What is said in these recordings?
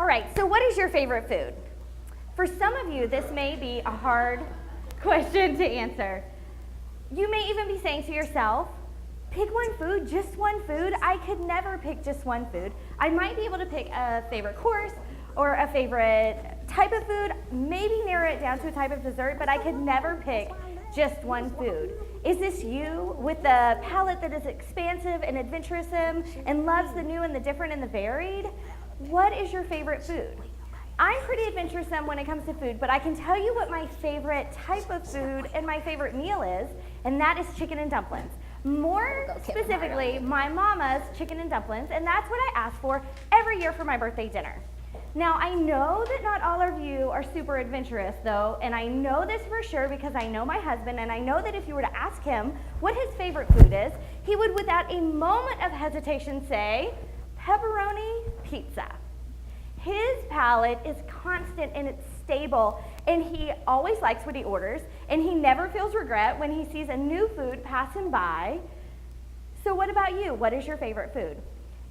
All right, so what is your favorite food? For some of you, this may be a hard question to answer. You may even be saying to yourself, pick one food, just one food. I could never pick just one food. I might be able to pick a favorite course or a favorite type of food, maybe narrow it down to a type of dessert, but I could never pick just one food. Is this you with the palate that is expansive and adventurous and loves the new and the different and the varied? What is your favorite food? I'm pretty adventurous when it comes to food, but I can tell you what my favorite type of food and my favorite meal is, and that is chicken and dumplings. More specifically, my mama's chicken and dumplings, and that's what I ask for every year for my birthday dinner. Now, I know that not all of you are super adventurous, though, and I know this for sure because I know my husband, and I know that if you were to ask him what his favorite food is, he would, without a moment of hesitation, say, pepperoni pizza. His palate is constant and it's stable, and he always likes what he orders, and he never feels regret when he sees a new food pass him by. So what about you? What is your favorite food?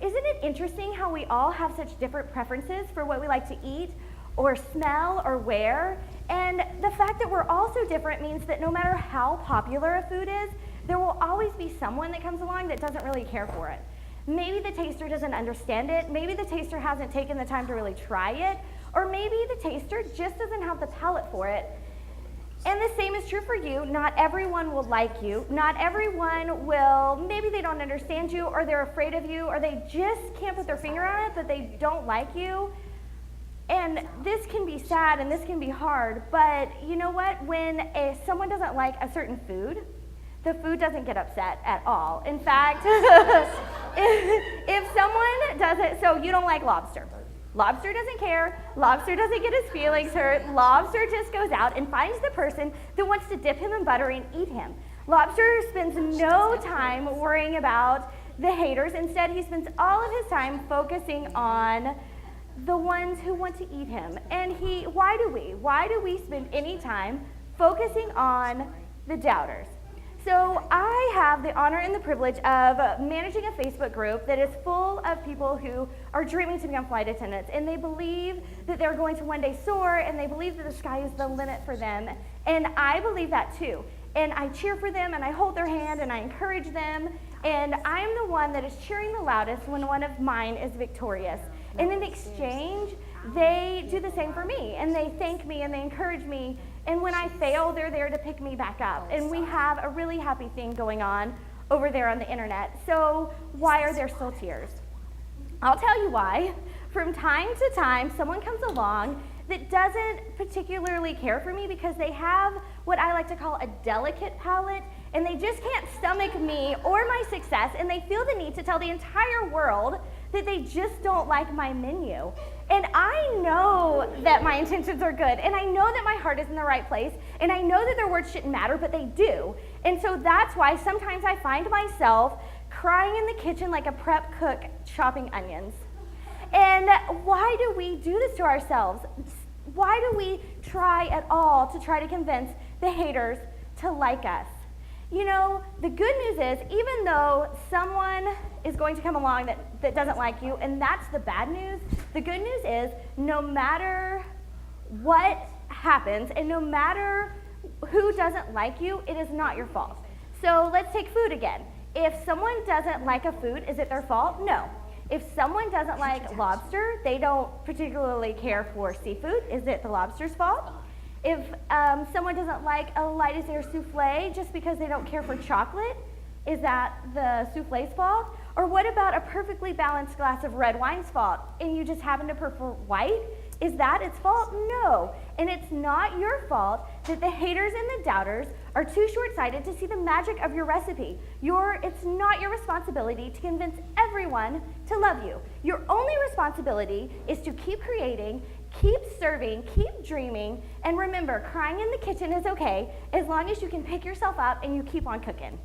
Isn't it interesting how we all have such different preferences for what we like to eat or smell or wear? And the fact that we're all so different means that no matter how popular a food is, there will always be someone that comes along that doesn't really care for it. Maybe the taster doesn't understand it, maybe the taster hasn't taken the time to really try it, or maybe the taster just doesn't have the palate for it. And the same is true for you. Not everyone will like you. Not everyone will, maybe they don't understand you, or they're afraid of you, or they just can't put their finger on it, that they don't like you. And this can be sad and this can be hard, but you know what? When someone doesn't like a certain food, the food doesn't get upset at all. In fact, if someone doesn't, so you don't like lobster. Lobster doesn't care, lobster doesn't get his feelings hurt, lobster just goes out and finds the person that wants to dip him in butter and eat him. Lobster spends no time worrying about the haters. Instead, he spends all of his time focusing on the ones who want to eat him. And why do we spend any time focusing on the doubters? So I have the honor and the privilege of managing a Facebook group that is full of people who are dreaming to become flight attendants, and they believe that they're going to one day soar, and they believe that the sky is the limit for them, and I believe that too. And I cheer for them, and I hold their hand, and I encourage them, and I'm the one that is cheering the loudest when one of mine is victorious. And in exchange, they do the same for me, and they thank me, and they encourage me, and when I fail, they're there to pick me back up. And we have a really happy thing going on over there on the internet. So why are there still tears? I'll tell you why. From time to time, someone comes along that doesn't particularly care for me because they have what I like to call a delicate palate, and they just can't stomach me or my success, and they feel the need to tell the entire world that they just don't like my menu. And I know that my intentions are good, and I know that my heart is in the right place, and I know that their words shouldn't matter, but they do. And so that's why sometimes I find myself crying in the kitchen like a prep cook chopping onions. And why do we do this to ourselves? Why do we try at all to try to convince the haters to like us? You know, the good news is, even though someone is going to come along that doesn't like you, and that's the bad news, the good news is, no matter what happens, and no matter who doesn't like you, it is not your fault. So let's take food again. If someone doesn't like a food, is it their fault? No. If someone doesn't like lobster, they don't particularly care for seafood, is it the lobster's fault? If someone doesn't like a light as air souffle just because they don't care for chocolate, is that the souffle's fault? Or what about a perfectly balanced glass of red wine's fault and you just happen to prefer white? Is that its fault? No. And it's not your fault that the haters and the doubters are too short-sighted to see the magic of your recipe. It's not your responsibility to convince everyone to love you. Your only responsibility is to keep creating, keep serving, keep dreaming, and remember, crying in the kitchen is okay as long as you can pick yourself up and you keep on cooking.